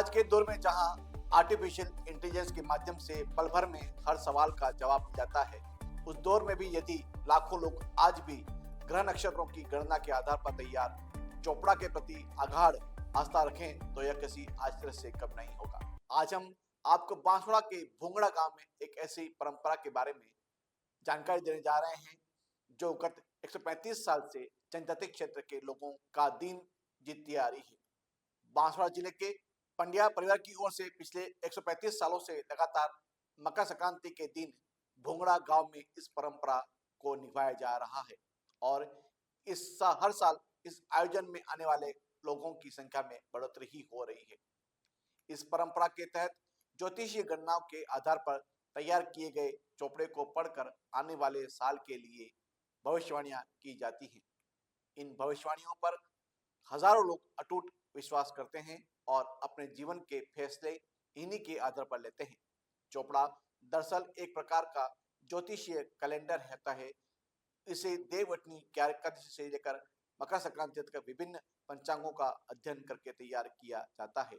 आज के दौर में जहां आर्टिफिशियल इंटेलिजेंस के माध्यम से पल भर में हर सवाल का जवाब मिल जाता है, उस दौर में भी यदि लाखों लोग आज भी ग्रह नक्षत्रों की गणना के आधार पर तैयार चोपड़ा के प्रति अगाध आस्था रखें तो यह किसी आश्चर्य से कम नहीं होगा। आज हम आपको बांसवाड़ा के भोंगड़ा गांव में एक ऐसी परंपरा के बारे में जानकारी देने जा रहे हैं जो गत 135 साल से जनजाति क्षेत्र के लोगों का दिन जीतती आ रही है। बांसवाड़ा जिले के पंड्या परिवार की ओर से पिछले 135 सालों से लगातार मकर संक्रांति के दिन भोंगड़ा गांव में इस परंपरा को निभाया जा रहा है और हर साल इस आयोजन में आने वाले लोगों की संख्या में बढ़ोतरी ही हो रही है। इस परंपरा के तहत ज्योतिषीय गणनाओं के आधार पर तैयार किए गए चोपड़े को पढ़कर आने वाले साल के लिए भविष्यवाणियां की जाती हैं। इन भविष्यवाणियों पर हजारों लोग अटूट विश्वास करते हैं और अपने जीवन के फैसले इन्हीं के आधार पर लेते हैं। चोपड़ा दरअसल एक प्रकार का ज्योतिषीय कैलेंडर होता है। इसे देववटनी एकादशी से लेकर मकर संक्रांति तक विभिन्न पंचांगों का अध्ययन करके तैयार किया जाता है।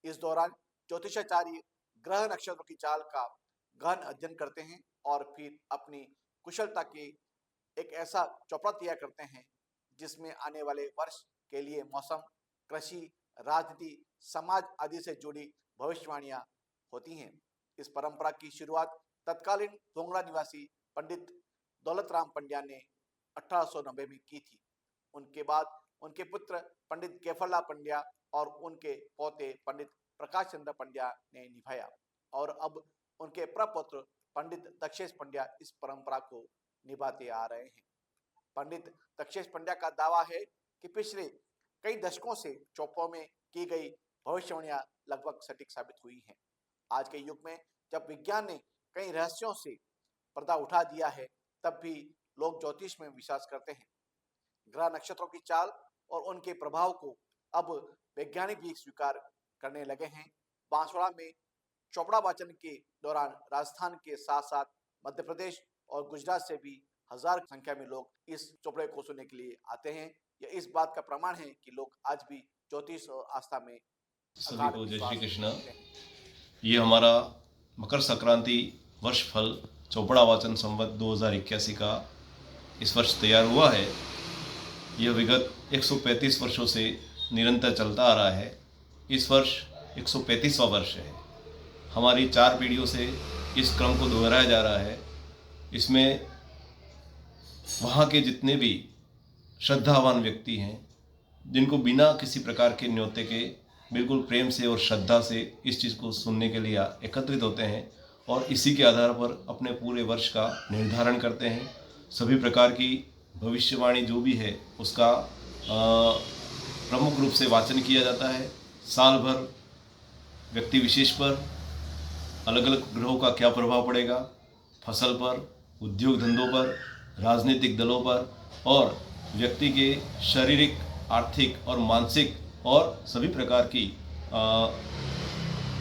इस दौरान ज्योतिषाचार्य ग्रह नक्षत्रों की चाल का गहन अध्ययन करते हैं और फिर अपनी कुशलता के एक ऐसा चोपड़ा तैयार करते हैं जिसमें आने वाले वर्ष के लिए मौसम, कृषि, राजनीति, समाज आदि से जुड़ी भविष्यवाणियां होती हैं। इस परंपरा की शुरुआत तत्कालीन भोंगड़ा निवासी पंडित दौलतराम पंड्या ने 1890 में की थी। उनके बाद उनके पुत्र पंडित केफरलाल पंड्या और उनके पोते पंडित प्रकाश चंद्र पंड्या ने निभाया और अब उनके प्रपुत्र पंडित दक्षेश पंड्या इस परंपरा को निभाते आ रहे हैं। पंडित दक्षेश पंड्या का दावा है कि पिछले कई दशकों से चोपड़ों में की गई भविष्यवाणियां लगभग सटीक साबित हुई हैं। आज के युग में जब विज्ञान ने कई रहस्यों से पर्दा उठा दिया है, तब भी लोग ज्योतिष में विश्वास करते हैं। ग्रह नक्षत्रों की चाल और उनके प्रभाव को अब वैज्ञानिक भी स्वीकार करने लगे हैं। बांसवाड़ा में चोपड़ा वाचन के दौरान राजस्थान के साथ साथ मध्य प्रदेश और गुजरात से भी हजार संख्या में लोग इस चोपड़े को सुनने के लिए आते हैं। यह इस बात का प्रमाण है कि लोग आज भी ज्योतिष और आस्था में सभी को जय श्री कृष्ण। ये हमारा मकर संक्रांति वर्ष फल चोपड़ा वाचन संवत 2081 का इस वर्ष तैयार हुआ है। यह विगत 135 वर्षों से निरंतर चलता आ रहा है। इस वर्ष 135वां वर्ष है। हमारी 4 पीढ़ियों से इस क्रम को दोहराया जा रहा है। इसमें वहाँ के जितने भी श्रद्धावान व्यक्ति हैं, जिनको बिना किसी प्रकार के न्योते के बिल्कुल प्रेम से और श्रद्धा से इस चीज़ को सुनने के लिए एकत्रित होते हैं और इसी के आधार पर अपने पूरे वर्ष का निर्धारण करते हैं। सभी प्रकार की भविष्यवाणी जो भी है उसका प्रमुख रूप से वाचन किया जाता है। साल भर व्यक्ति विशेष पर अलग अलग ग्रहों का क्या प्रभाव पड़ेगा, फसल पर, उद्योग धंधों पर, राजनीतिक दलों पर और व्यक्ति के शारीरिक, आर्थिक और मानसिक और सभी प्रकार की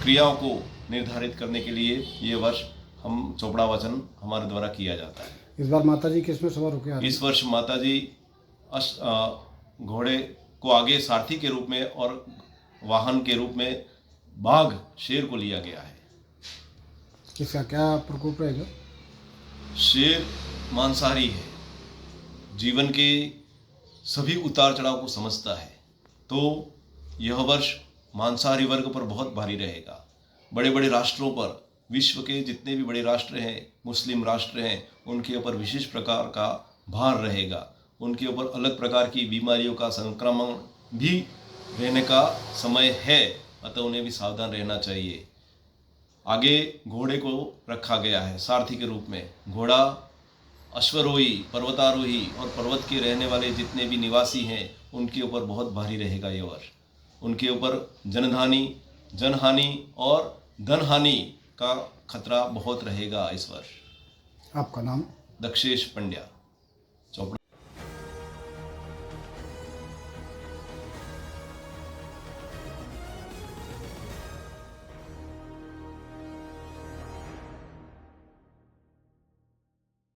क्रियाओं को निर्धारित करने के लिए ये वर्ष हम चोपड़ा वाचन हमारे द्वारा किया जाता है। इस बार माताजी किसमें सवार होकर आ रही हैं? इस वर्ष माताजी घोड़े को आगे सारथी के रूप में और वाहन के रूप में बाघ, शेर को लिया गया है। इसका क्या प्रकोप रहेगा? शेर मांसाहारी है, जीवन के सभी उतार चढ़ाव को समझता है, तो यह वर्ष मांसाहारी वर्ग पर बहुत भारी रहेगा। बड़े बड़े राष्ट्रों पर, विश्व के जितने भी बड़े राष्ट्र हैं, मुस्लिम राष्ट्र हैं, उनके ऊपर विशेष प्रकार का भार रहेगा। उनके ऊपर अलग प्रकार की बीमारियों का संक्रमण भी रहने का समय है, अतः उन्हें भी सावधान रहना चाहिए। आगे घोड़े को रखा गया है सारथी के रूप में। घोड़ा अश्वरोही, पर्वतारोही और पर्वत के रहने वाले जितने भी निवासी हैं उनके ऊपर बहुत भारी रहेगा ये वर्ष। उनके ऊपर जनहानि और धनहानि का खतरा बहुत रहेगा इस वर्ष। आपका नाम? दक्षेश पंड्या।